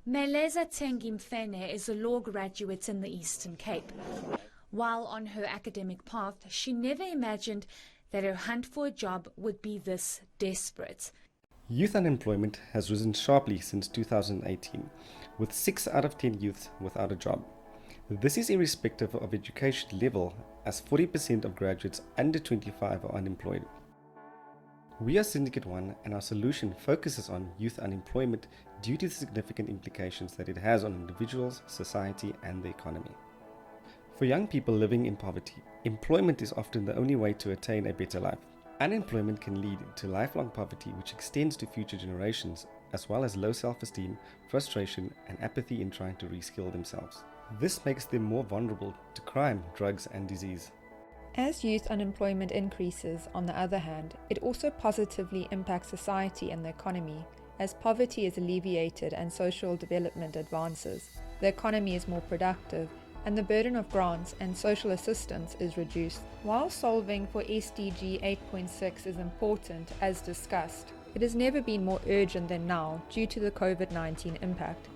Meleza Tengimfene is a law graduate in the Eastern Cape. While on her academic path, she never imagined that her hunt for a job would be this desperate. Youth unemployment has risen sharply since 2018, with 6 out of 10 youths without a job. This is irrespective of education level, as 40% of graduates under 25 are unemployed. We are Syndicate 1, and our solution focuses on youth unemployment due to the significant implications that it has on individuals, society, and the economy. For young people living in poverty, employment is often the only way to attain a better life. Unemployment can lead to lifelong poverty, which extends to future generations, as well as low self-esteem, frustration, and apathy in trying to reskill themselves. This makes them more vulnerable to crime, drugs, and disease. As youth unemployment increases, on the other hand, it also positively impacts society and the economy, as poverty is alleviated and social development advances. The economy is more productive, and the burden of grants and social assistance is reduced. While solving for SDG 8.6 is important, as discussed, it has never been more urgent than now due to the COVID-19 impact.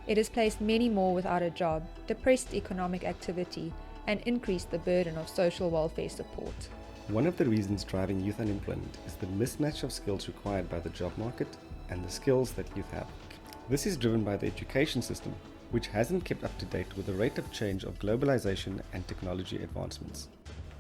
It has placed many more without a job, depressed economic activity, and increased the burden of social welfare support. One of the reasons driving youth unemployment is the mismatch of skills required by the job market and the skills that youth have. This is driven by the education system, which hasn't kept up to date with the rate of change of globalization and technology advancements.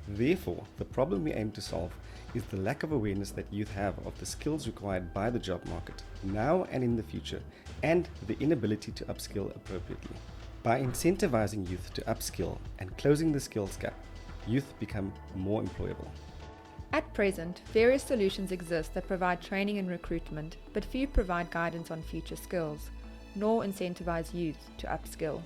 Therefore, the problem we aim to solve is the lack of awareness that youth have of the skills required by the job market, now and in the future, and the inability to upskill appropriately. By incentivizing youth to upskill and closing the skills gap, youth become more employable. At present, various solutions exist that provide training and recruitment, but few provide guidance on future skills, nor incentivize youth to upskill.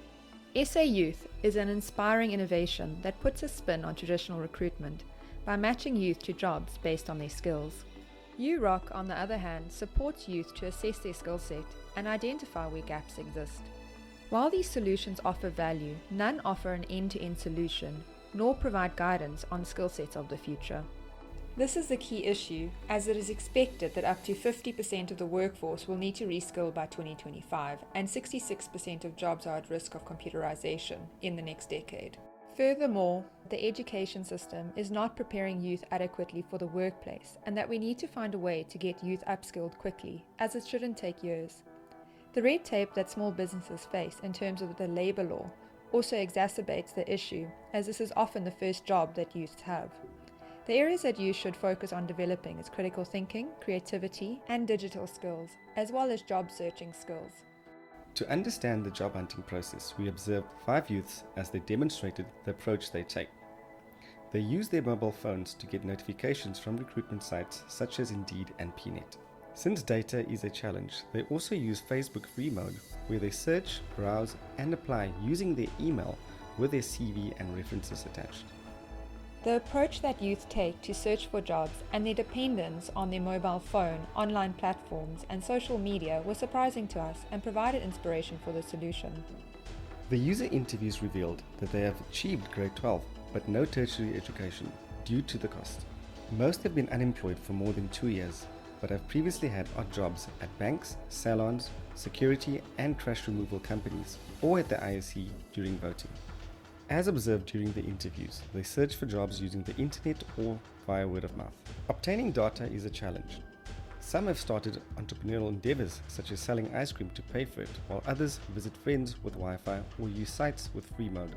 SA Youth is an inspiring innovation that puts a spin on traditional recruitment by matching youth to jobs based on their skills. UROC, on the other hand, supports youth to assess their skill set and identify where gaps exist. While these solutions offer value, none offer an end-to-end solution, nor provide guidance on skill sets of the future. This is the key issue, as it is expected that up to 50% of the workforce will need to reskill by 2025, and 66% of jobs are at risk of computerization in the next decade. Furthermore, the education system is not preparing youth adequately for the workplace, and that we need to find a way to get youth upskilled quickly, as it shouldn't take years. The red tape that small businesses face in terms of the labor law also exacerbates the issue, as this is often the first job that youth have. The areas that youth should focus on developing is critical thinking, creativity, and digital skills, as well as job searching skills. To understand the job hunting process, we observed 5 youths as they demonstrated the approach they take. They use their mobile phones to get notifications from recruitment sites such as Indeed and PNet. Since data is a challenge, they also use Facebook free mode, where they search, browse, and apply using their email with their CV and references attached. The approach that youth take to search for jobs and their dependence on their mobile phone, online platforms, and social media was surprising to us and provided inspiration for the solution. The user interviews revealed that they have achieved grade 12 but no tertiary education due to the cost. Most have been unemployed for more than 2 years, but have previously had odd jobs at banks, salons, security and trash removal companies, or at the ISC during voting. As observed during the interviews, they search for jobs using the internet or via word of mouth. Obtaining data is a challenge. Some have started entrepreneurial endeavors such as selling ice cream to pay for it, while others visit friends with Wi-Fi or use sites with free mode.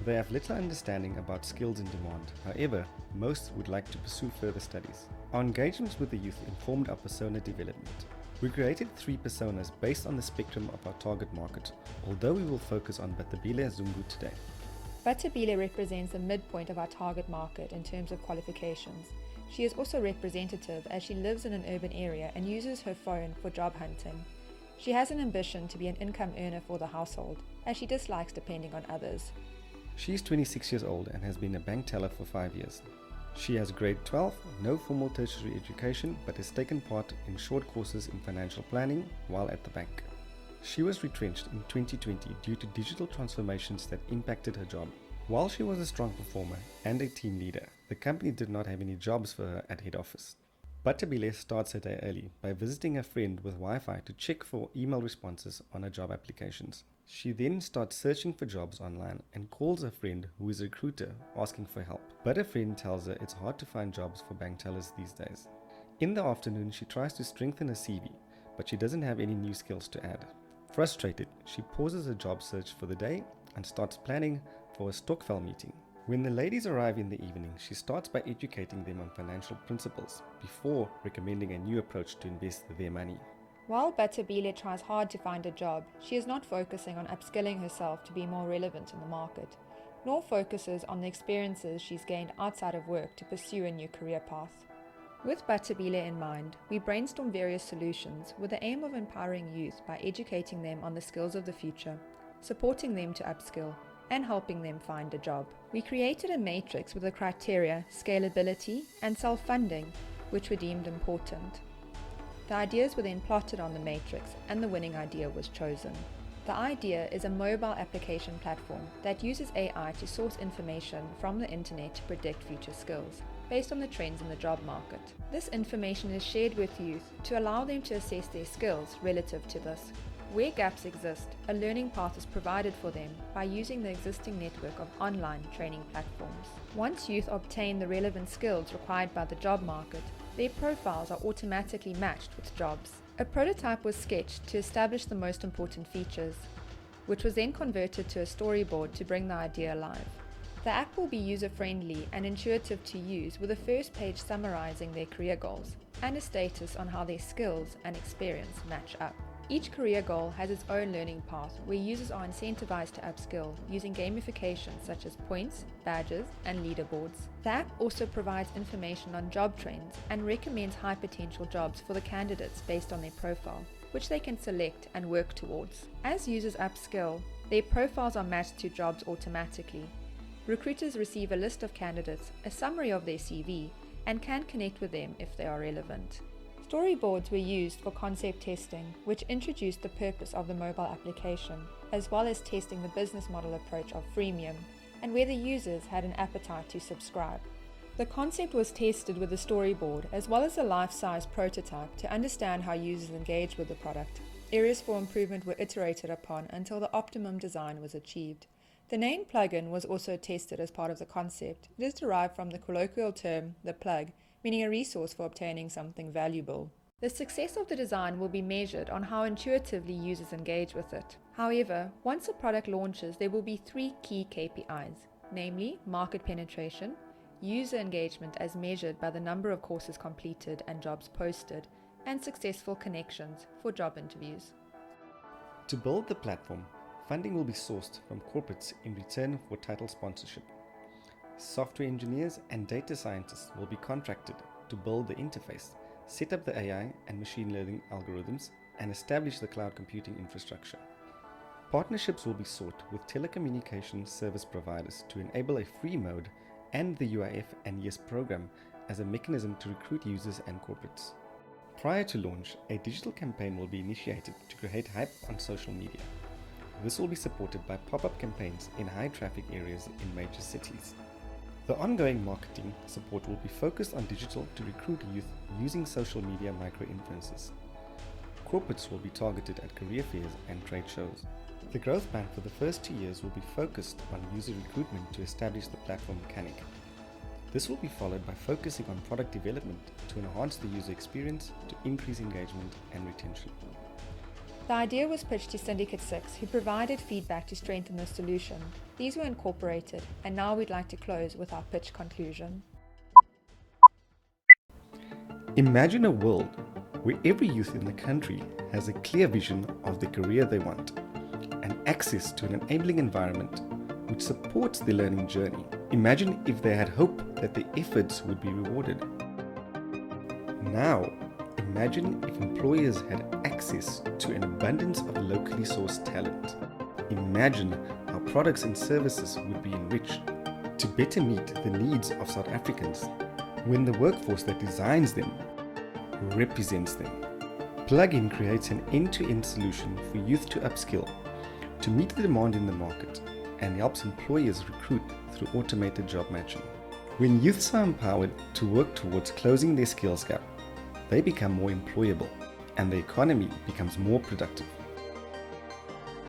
They have little understanding about skills in demand. However, most would like to pursue further studies. Our engagements with the youth informed our persona development. We created 3 personas based on the spectrum of our target market, although we will focus on Batabile Zungu today. Batabile represents the midpoint of our target market in terms of qualifications. She is also representative as she lives in an urban area and uses her phone for job hunting. She has an ambition to be an income earner for the household, as she dislikes depending on others. She is 26 years old and has been a bank teller for 5 years. She has grade 12, no formal tertiary education, but has taken part in short courses in financial planning while at the bank. She was retrenched in 2020 due to digital transformations that impacted her job. While she was a strong performer and a team leader, the company did not have any jobs for her at head office. Butterbile starts her day early by visiting a friend with Wi-Fi to check for email responses on her job applications. She then starts searching for jobs online and calls a friend who is a recruiter asking for help. But a friend tells her it's hard to find jobs for bank tellers these days. In the afternoon, she tries to strengthen her CV, but she doesn't have any new skills to add. Frustrated, she pauses her job search for the day and starts planning for a Stokvel meeting. When the ladies arrive in the evening, she starts by educating them on financial principles before recommending a new approach to invest their money. While Butterbile tries hard to find a job, she is not focusing on upskilling herself to be more relevant in the market, nor focuses on the experiences she's gained outside of work to pursue a new career path. With Butterbile in mind, we brainstorm various solutions with the aim of empowering youth by educating them on the skills of the future, supporting them to upskill, and helping them find a job. We created a matrix with the criteria, scalability, and self-funding, which were deemed important. The ideas were then plotted on the matrix, and the winning idea was chosen. The idea is a mobile application platform that uses AI to source information from the internet to predict future skills, based on the trends in the job market. This information is shared with youth to allow them to assess their skills relative to this. Where gaps exist, a learning path is provided for them by using the existing network of online training platforms. Once youth obtain the relevant skills required by the job market, their profiles are automatically matched with jobs. A prototype was sketched to establish the most important features, which was then converted to a storyboard to bring the idea alive. The app will be user-friendly and intuitive to use, with a first page summarizing their career goals and a status on how their skills and experience match up. Each career goal has its own learning path where users are incentivized to upskill using gamification such as points, badges, and leaderboards. The app also provides information on job trends and recommends high potential jobs for the candidates based on their profile, which they can select and work towards. As users upskill, their profiles are matched to jobs automatically. Recruiters receive a list of candidates, a summary of their CV, and can connect with them if they are relevant. Storyboards were used for concept testing, which introduced the purpose of the mobile application, as well as testing the business model approach of freemium, and whether users had an appetite to subscribe. The concept was tested with a storyboard as well as a life-size prototype to understand how users engage with the product. Areas for improvement were iterated upon until the optimum design was achieved. The name plugin was also tested as part of the concept. It is derived from the colloquial term, the plug, meaning a resource for obtaining something valuable. The success of the design will be measured on how intuitively users engage with it. However, once a product launches, there will be 3 key KPIs, namely market penetration, user engagement as measured by the number of courses completed and jobs posted, and successful connections for job interviews. To build the platform, funding will be sourced from corporates in return for title sponsorship. Software engineers and data scientists will be contracted to build the interface, set up the AI and machine learning algorithms, and establish the cloud computing infrastructure. Partnerships will be sought with telecommunications service providers to enable a free mode and the UIF and YES program as a mechanism to recruit users and corporates. Prior to launch, a digital campaign will be initiated to create hype on social media. This will be supported by pop-up campaigns in high-traffic areas in major cities. The ongoing marketing support will be focused on digital to recruit youth using social media micro-influencers. Corporates will be targeted at career fairs and trade shows. The growth plan for the first 2 years will be focused on user recruitment to establish the platform mechanic. This will be followed by focusing on product development to enhance the user experience to increase engagement and retention. The idea was pitched to Syndicate 6, who provided feedback to strengthen the solution. These were incorporated, and now we'd like to close with our pitch conclusion. Imagine a world where every youth in the country has a clear vision of the career they want and access to an enabling environment which supports the learning journey. Imagine if they had hope that their efforts would be rewarded. Now, imagine if employers had access to an abundance of locally sourced talent. Imagine how products and services would be enriched to better meet the needs of South Africans when the workforce that designs them represents them. Plugin creates an end-to-end solution for youth to upskill, to meet the demand in the market, and helps employers recruit through automated job matching. When youths are empowered to work towards closing their skills gap, they become more employable and the economy becomes more productive.